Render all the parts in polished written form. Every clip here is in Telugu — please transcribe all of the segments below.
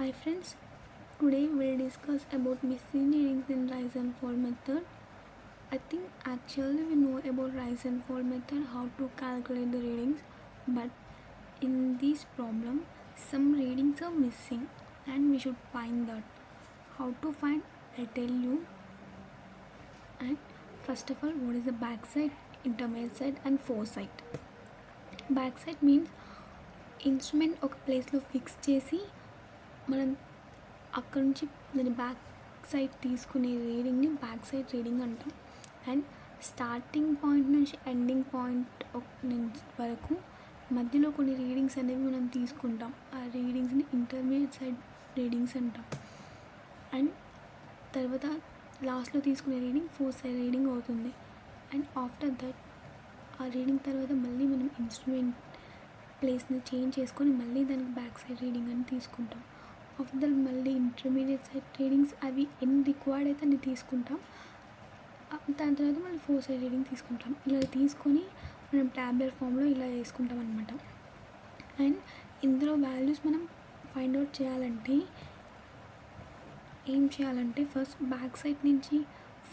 Hi friends, today we'll discuss about missing readings in rise and fall method. I think actually we know about rise and fall method, how to calculate the readings, but in this problem some readings are missing and we should find that. How to find, I'll tell you. And first of all, what is the backside, intermediate side and foresight? Backside means instrument ఒక ప్లేస్లో ఫిక్స్ చేసి మనం అక్కడ నుంచి దాని బ్యాక్ సైడ్ తీసుకునే రీడింగ్ని బ్యాక్ సైడ్ రీడింగ్ అంటాం. అండ్ స్టార్టింగ్ పాయింట్ నుంచి ఎండింగ్ పాయింట్ వరకు మధ్యలో కొన్ని రీడింగ్స్ అనేవి మనం తీసుకుంటాం. ఆ రీడింగ్స్ని ఇంటర్మీడియట్ సైడ్ రీడింగ్స్ అంటాం. అండ్ తర్వాత లాస్ట్లో తీసుకునే రీడింగ్ ఫోర్త్ సైడ్ రీడింగ్ అవుతుంది. అండ్ ఆఫ్టర్ దట్ ఆ రీడింగ్ తర్వాత మళ్ళీ మనం ఇన్స్ట్రుమెంట్ ప్లేస్ని చేంజ్ చేసుకొని మళ్ళీ దానికి బ్యాక్ సైడ్ రీడింగ్ అని తీసుకుంటాం. ఆఫ్టర్ దట్ మళ్ళీ ఇంటర్మీడియట్ సైడ్ రీడింగ్స్ అవి ఎన్ని రిక్వైర్డ్ అయితే అన్ని తీసుకుంటాం. దాని తర్వాత మళ్ళీ ఫోర్ సైడ్ రీడింగ్ తీసుకుంటాం. ఇలా తీసుకొని మనం ట్యాబ్లెట్ ఫామ్లో ఇలా వేసుకుంటాం అనమాట. అండ్ ఇందులో వాల్యూస్ మనం ఫైండ్ అవుట్ చేయాలంటే ఏం చేయాలంటే ఫస్ట్ బ్యాక్ సైడ్ నుంచి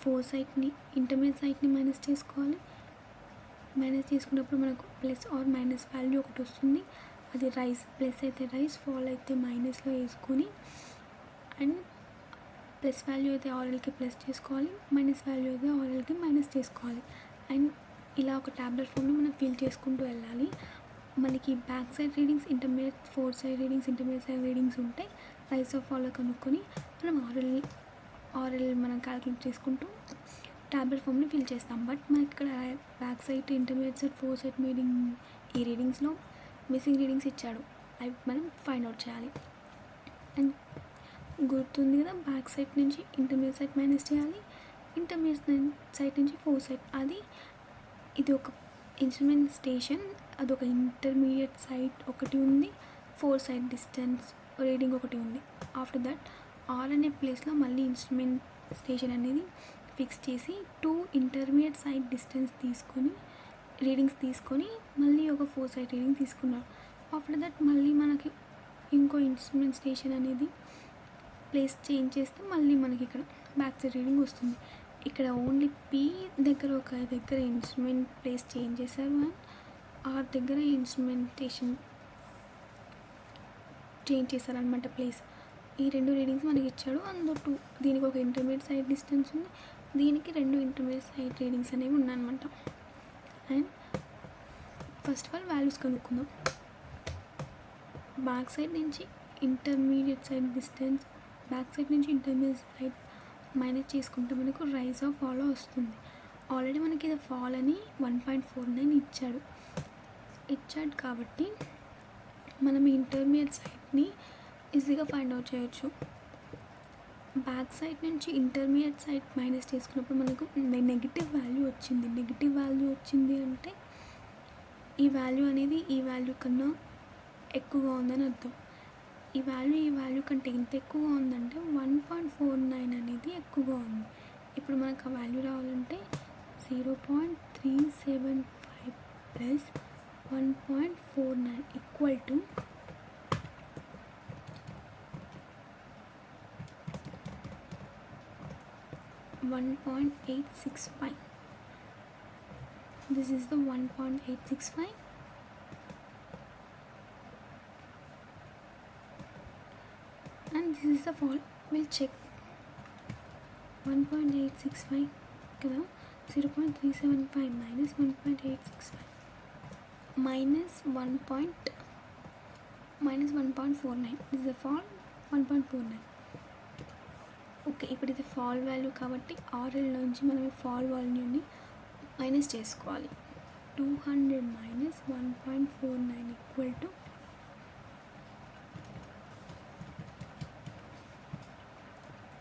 ఫోర్ సైడ్ని ఇంటర్మీడియట్ సైడ్ని మైనస్ చేసుకోవాలి. మైనస్ చేసుకున్నప్పుడు మనకు ప్లస్ ఆర్ మైనస్ వాల్యూ ఒకటి వస్తుంది. అది రైస్, ప్లస్ అయితే రైస్, ఫాల్ అయితే మైనస్లో వేసుకొని అండ్ ప్లస్ వాల్యూ అయితే ఆర్ఎల్కి ప్లస్ చేసుకోవాలి, మైనస్ వాల్యూ అయితే ఆర్ఎల్కి మైనస్ చేసుకోవాలి. అండ్ ఇలా ఒక ట్యాబ్లెట్ ఫామ్లో మనం ఫిల్ చేసుకుంటూ వెళ్ళాలి. మనకి back side readings, intermediate four side readings, intermediate side readings ఉంటాయి. రైస్ ఆఫ్ ఫాలో కనుక్కొని మనం ఆర్ఎల్ మనం క్యాలిక్యులేట్ చేసుకుంటూ ట్యాబ్లెట్ ఫామ్ని ఫిల్ చేస్తాం. బట్ మనకి ఇక్కడ back side, intermediate side, four side ఈ రీడింగ్స్లో మిస్సింగ్ రీడింగ్స్ ఇచ్చాడు. అవి మనం ఫైండ్ అవుట్ చేయాలి. అండ్ గుర్తుంది కదా, బ్యాక్ సైడ్ నుంచి ఇంటర్మీడియట్ సైడ్ మైనస్ చేయాలి, ఇంటర్మీడియట్ సైడ్ నుంచి ఫోర్ సైడ్. ఇది ఒక ఇన్స్ట్రుమెంట్ స్టేషన్, అదొక ఇంటర్మీడియట్ సైడ్ ఒకటి ఉంది, ఫోర్ సైడ్ డిస్టెన్స్ రీడింగ్ ఒకటి ఉంది. ఆఫ్టర్ దట్ ఆర్ అనే ప్లేస్లో మళ్ళీ ఇన్స్ట్రుమెంట్ స్టేషన్ అనేది ఫిక్స్ చేసి 2 ఇంటర్మీడియట్ సైడ్ డిస్టెన్స్ తీసుకొని రీడింగ్స్ తీసుకొని మళ్ళీ ఒక ఫోర్ సైడ్ రీడింగ్ తీసుకున్నాం. ఆఫ్టర్ దట్ మళ్ళీ మనకి ఇంకో ఇన్స్ట్రుమెంట్ స్టేషన్ అనేది ప్లేస్ చేంజ్ చేస్తే మళ్ళీ మనకి ఇక్కడ బ్యాక్ సైడ్ రీడింగ్ వస్తుంది. ఇక్కడ ఓన్లీ పీ దగ్గర ఇన్స్ట్రుమెంట్ ప్లేస్ చేంజ్ చేశారు అండ్ ఆర్ దగ్గర ఇన్స్ట్రుమెంటేషన్ చేంజ్ చేశారనమాట ప్లేస్. ఈ రెండు రీడింగ్స్ మనకి ఇచ్చాడు. అందులో దీనికి ఒక ఇంటర్మీడియట్ సైడ్ డిస్టెన్స్ ఉంది, దీనికి 2 ఇంటర్మీడియట్ సైడ్ రీడింగ్స్ అనేవి ఉన్నాయన్నమాట. And first of all values కనుక్కుందాం. బ్యాక్ సైడ్ నుంచి intermediate side distance, back side నుంచి ఇంటర్మీడియట్ సైడ్ మైనస్ చేసుకుంటే మనకు రైజ్ ఆఫ్ ఫాలో వస్తుంది. ఆల్రెడీ మనకి ఇది ఫాల్ అని 1.49 ఇచ్చాడు కాబట్టి మనం ఇంటర్మీడియట్ సైడ్ని ఈజీగా ఫైండ్ అవుట్ చేయొచ్చు. బ్యాక్ సైడ్ నుంచి ఇంటర్మీడియట్ సైడ్ మైనస్ చేసుకున్నప్పుడు మనకు నెగిటివ్ వాల్యూ వచ్చింది. నెగిటివ్ వాల్యూ వచ్చింది అంటే ఈ వాల్యూ అనేది ఈ వాల్యూ కన్నా ఎక్కువగా ఉందని అర్థం. ఈ వాల్యూ కంటే ఎంత ఎక్కువగా ఉందంటే 1.49 అనేది ఎక్కువగా ఉంది. ఇప్పుడు మనకు ఆ వాల్యూ రావాలంటే 0.375 plus 1.49 equal to 1.865. This is the 1.865 and this is the fall. We'll check 1.865 కదా, 0.375 minus 1.865 minus 1.49. This is the fall 1.49. Okay, ఇప్పుడు ఇది ఫాల్ వాల్యూ కాబట్టి ఆర్ఎల్ నుంచి మనం ఈ ఫాల్ వాల్యూని మైనస్ చేసుకోవాలి. 200 మైనస్ 1.49 equal to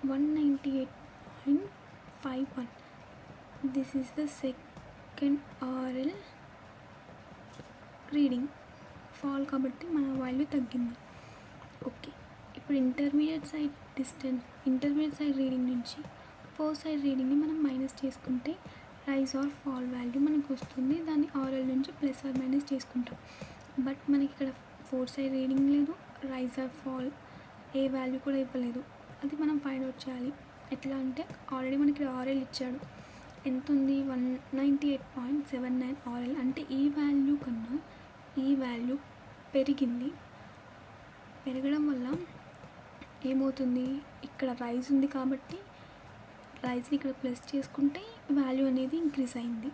198.51. This is the second RL reading. Fall కాబట్టి మన వాల్యూ తగ్గింది. ఓకే, ఇప్పుడు ఇంటర్మీడియట్ సైడ్ రీడింగ్ నుంచి ఫోర్ సైడ్ రీడింగ్ని మనం మైనస్ చేసుకుంటే రైజ్ ఆర్ ఫాల్ వాల్యూ మనకు వస్తుంది. దాన్ని ఆర్ఎల్ నుంచి ప్లస్ ఆర్ మైనస్ చేసుకుంటాం. బట్ మనకి ఇక్కడ ఫోర్ సైడ్ రీడింగ్ లేదు, రైజ్ ఆర్ ఫాల్ ఏ వాల్యూ కూడా ఇవ్వలేదు. అది మనం ఫైండ్ అవుట్ చేయాలి. ఎట్లా అంటే ఆల్రెడీ మనకి ఆర్ఎల్ ఇచ్చాడు. ఎంత ఉంది? 198.79 ఆర్ఎల్. అంటే ఈ వాల్యూ కన్నా ఈ వాల్యూ పెరిగింది. పెరగడం వల్ల ఏమవుతుంది? ఇక్కడ రైజ్ ఉంది కాబట్టి రైజ్ని ఇక్కడ ప్లస్ చేసుకుంటే వాల్యూ అనేది ఇంక్రీజ్ అయింది.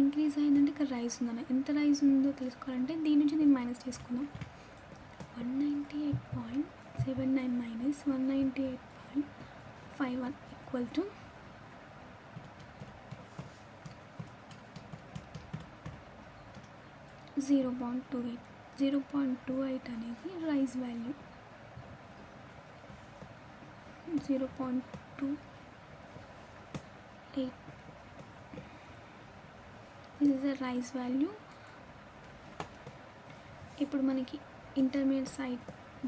ఇంక్రీజ్ అయిందంటే ఇక్కడ రైజ్ ఉందన్న. ఎంత రైజ్ ఉందో తెలుసుకోవాలంటే దీని నుంచి దీన్ని మైనస్ చేసుకుందాం. 198.79 మైనస్ 198.51 ఈక్వల్ టు 0.28. 0.28 అనేది rise value. 0.28 this is a rise value. ఇప్పుడు మనకి ఇంటర్మీడియట్ సైడ్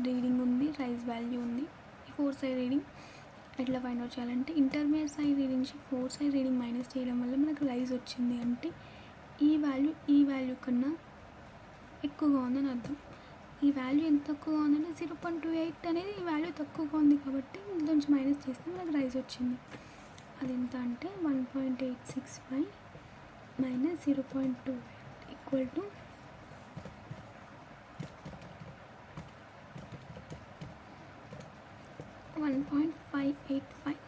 రీడింగ్ ఉంది, రైజ్ వాల్యూ ఉంది. ఈ 4 సైడ్ రీడింగ్ ఎట్లా ఫైండ్ అవుట్ చేయాలంటే ఇంటర్మీడియట్ సైడ్ రీడింగ్ నుంచి 4 సైడ్ రీడింగ్ మైనస్ చేయడం వల్ల మనకు రైజ్ వచ్చింది. అంటే ఈ వాల్యూ కన్నా ఎక్కువగా ఉందని అర్థం. ఈ వాల్యూ ఎంత తక్కువగా ఉందంటే 0.28 అనేది ఈ వాల్యూ తక్కువగా ఉంది కాబట్టి ఇందులోంచి మైనస్ చేస్తే మనకు రైజ్ వచ్చింది. అది ఎంత అంటే 1.865 మైనస్ 0.28 ఈక్వల్ టు 1.585.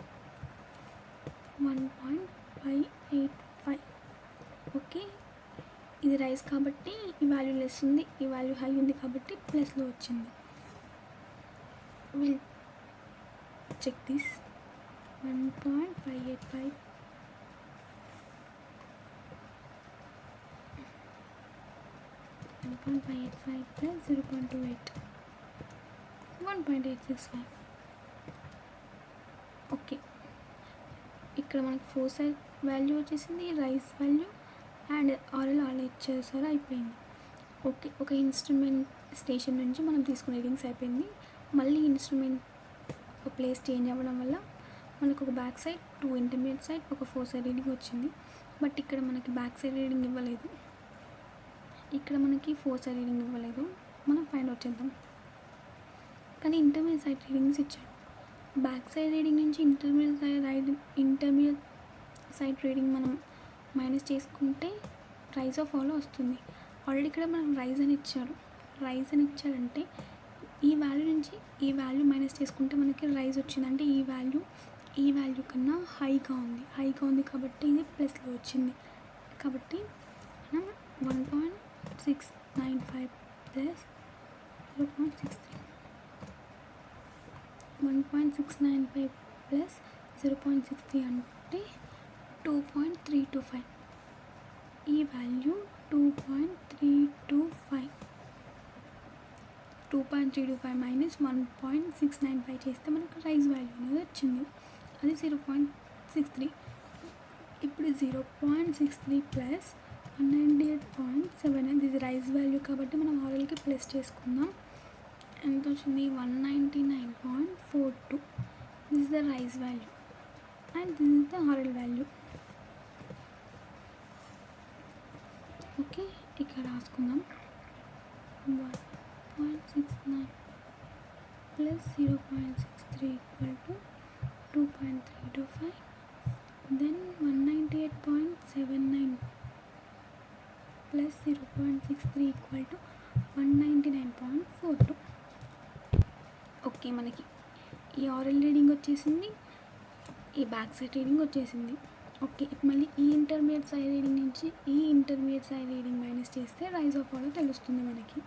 1.585. ఓకే, ఇది రైజ్ కాబట్టి ఈ వాల్యూ లెస్ ఉంది, ఈ వాల్యూ హై ఉంది కాబట్టి ప్లస్లో వచ్చింది. Will check this. 1.585 plus 0.28 1.865. Okay, ఇక్కడ మనకు 4 సైడ్ వాల్యూ వచ్చేసింది, రైజ్ వాల్యూ అండ్ ఆర్ఎల్ ఇచ్చేసారు, అయిపోయింది. ఓకే, ఒక ఇన్స్ట్రుమెంట్ స్టేషన్ నుంచి మనం తీసుకునే రీడింగ్స్ అయిపోయింది. మళ్ళీ ఇన్స్ట్రుమెంట్ ప్లేస్ చేంజ్ అవ్వడం వల్ల మనకు ఒక బ్యాక్ సైడ్, 2 ఇంటర్మీడియట్ సైడ్, ఒక 4 సైడ్ రీడింగ్ వచ్చింది. బట్ ఇక్కడ మనకి బ్యాక్ సైడ్ రీడింగ్ ఇవ్వలేదు, ఇక్కడ మనకి 4 సైడ్ రీడింగ్ ఇవ్వలేదు. మనం ఫైండ్ అవుట్ చేద్దాం. కానీ ఇంటర్మీడియట్ సైడ్ రీడింగ్స్ ఇచ్చాడు. బ్యాక్ సైడ్ రీడింగ్ నుంచి ఇంటర్మీడియట్ సైడ్ రీడింగ్ మనం మైనస్ చేసుకుంటే రైజ్ ఆఫ్ ఆల్ వస్తుంది. ఆల్రెడీ ఇక్కడ మనం రైజ్ అని ఇచ్చాడంటే ఈ వాల్యూ నుంచి ఈ వాల్యూ మైనస్ చేసుకుంటే మనకి రైజ్ వచ్చింది. అంటే ఈ వాల్యూ కన్నా హైగా ఉంది కాబట్టి ఇది ప్లస్లో వచ్చింది. కాబట్టి మనం 1.695 ప్లస్ 0.63 1.695 ప్లస్ 0.63 అంటే 2.325. ఈ వాల్యూ 2.325 మైనస్ 1.695 చేస్తే మనకు రైజ్ వాల్యూ అనేది వచ్చింది. అది 0.63. ఇప్పుడు 0.63 ప్లస్ 198.7 ఇది రైజ్ వాల్యూ కాబట్టి మనం ఆర్ఎల్కి ప్లస్ చేసుకుందాం. ఎంత వచ్చింది? 199.42. This is the rise value and this is the RL value. Okay, ఇక్కడ రాసుకుందాం. 1.69 plus 0.63 equal to 2.325. Then 198.79 plus 0.63 equal to 199.42. Okay, మనకి ఈ ఆర్ఎల్ రీడింగ్ వచ్చేసింది, ఈ బ్యాక్ సైడ్ రీడింగ్ వచ్చేసింది. ఓకే, ఇప్పుడు మళ్ళీ ఈ ఇంటర్మీడియట్ సైడ్ రీడింగ్ నుంచి ఈ ఇంటర్మీడియట్ సైడ్ రీడింగ్ మైనస్ చేస్తే రైజ్ ఆఫ్ ఆల్ తెలుస్తుంది మనకి.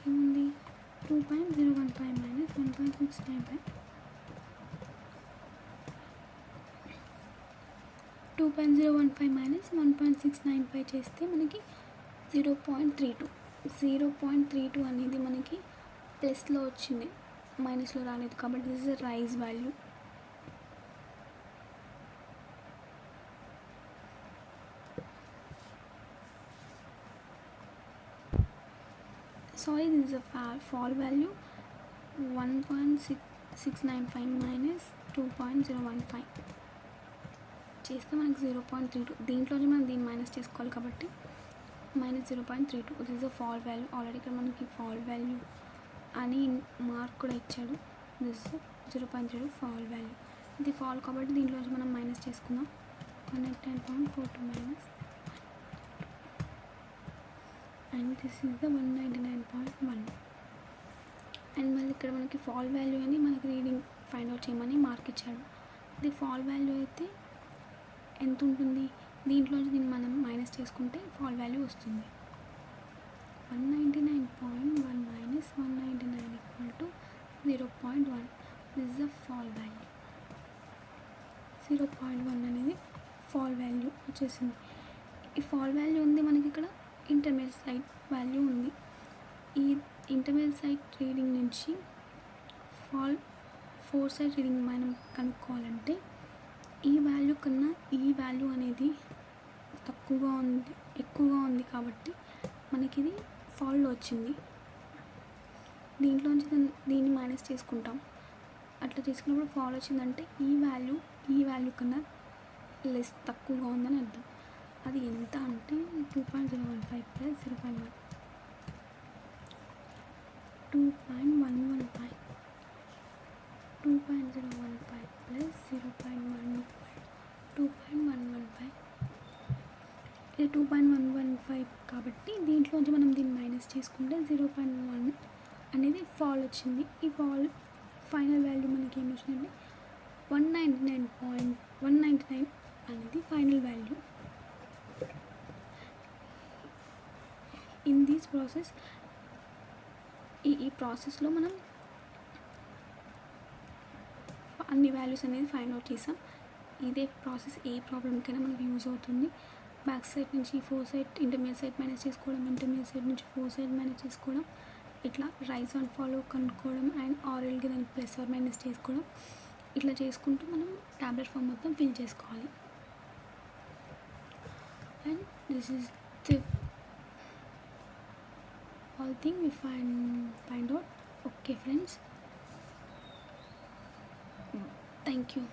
ఏముంది? 2.015 మైనస్ 1.695. 2.015 మైనస్ 1.695 చేస్తే మనకి 0.32. 0.32 అనేది మనకి ప్లస్లో వచ్చింది, మైనస్లో రాలేదు కాబట్టి this is rise value. Sorry, this is a fall value. 1.695 minus 2.015 చేస్తే మనకు 0.32. దీంట్లోనే మనం దీన్ని మైనస్ చేసుకోవాలి కాబట్టి minus 0.32. This is a fall value. Already ఇక్కడ మనకి fall value అని మార్క్ కూడా ఇచ్చాడు. This 0.32 fall value. ఇది ఫాల్ కాబట్టి దీంట్లో మనం మైనస్ చేసుకుందాం. 199.42 minus and this is the 199.1. And మళ్ళీ ఇక్కడ మనకి ఫాల్ వాల్యూ అని మనకి రీడింగ్ ఫైండ్ అవుట్ చేయమని మార్క్ ఇచ్చాడు. ఇది ఫాల్ వాల్యూ అయితే ఎంత ఉంటుంది, దీంట్లోంచి దీన్ని మనం మైనస్ చేసుకుంటే ఫాల్ వాల్యూ వస్తుంది. 199.1 minus 199 equal to 0.1. This is the fall value. 0.1 అనేది ఫాల్ వాల్యూ వచ్చేసింది. ఈ ఫాల్ వాల్యూ ఉంది మనకి ఇక్కడ ఇంటర్మీడియట్ సైడ్ వాల్యూ ఉంది. ఈ ఇంటర్మీడియట్ సైడ్ రీడింగ్ నుంచి ఫోర్ సైడ్ రీడింగ్ మనం కనుక్కోవాలంటే ఈ వాల్యూ కన్నా ఈ వాల్యూ అనేది తక్కువగా ఉంది ఎక్కువగా ఉంది కాబట్టి మనకి ఇది ఫాల్లో వచ్చింది. దీంట్లోంచి దీన్ని మైనస్ చేసుకుంటాం. అట్లా చేసుకున్నప్పుడు ఫాల్ వచ్చిందంటే ఈ వాల్యూ కన్నా లెస్ తక్కువగా ఉందని అర్థం. అది ఎంత అంటే 2.015 ప్లస్ 0.1 2.115 2.015 ప్లస్ 0.1 2.115. ఇది 2.115 కాబట్టి దీంట్లోంచి మనం దీన్ని మైనస్ చేసుకుంటే 0.1 అనేది ఫాల్ వచ్చింది. ఈ ఫాల్ ఫైనల్ వాల్యూ మనకి ఏమి వచ్చిందంటే 199 అనేది final value. In this process ఈ ప్రాసెస్లో మనం అన్ని వాల్యూస్ అనేది ఫైండ్ అవుట్ చేసాం. ఇదే ప్రాసెస్ ఏ ప్రాబ్లంకైనా మనకి యూజ్ అవుతుంది. బ్యాక్ సైడ్ నుంచి fore side intermediate side minus చేసుకోవడం, ఇంటర్మీడియట్ సైడ్ నుంచి ఫోర్ సైడ్ మైనస్ చేసుకోవడం, ఇట్లా రైజ్ అండ్ ఫాలో కనుక్కోవడం అండ్ ఆరల్గా దానికి ప్లస్ ఆర్ మైనస్ చేసుకోవడం, ఇట్లా చేసుకుంటూ మనం టాబ్లెట్ ఫామ్ మొత్తం ఫిల్ చేసుకోవాలి. And this is the all thing we find out. Okay friends, thank you.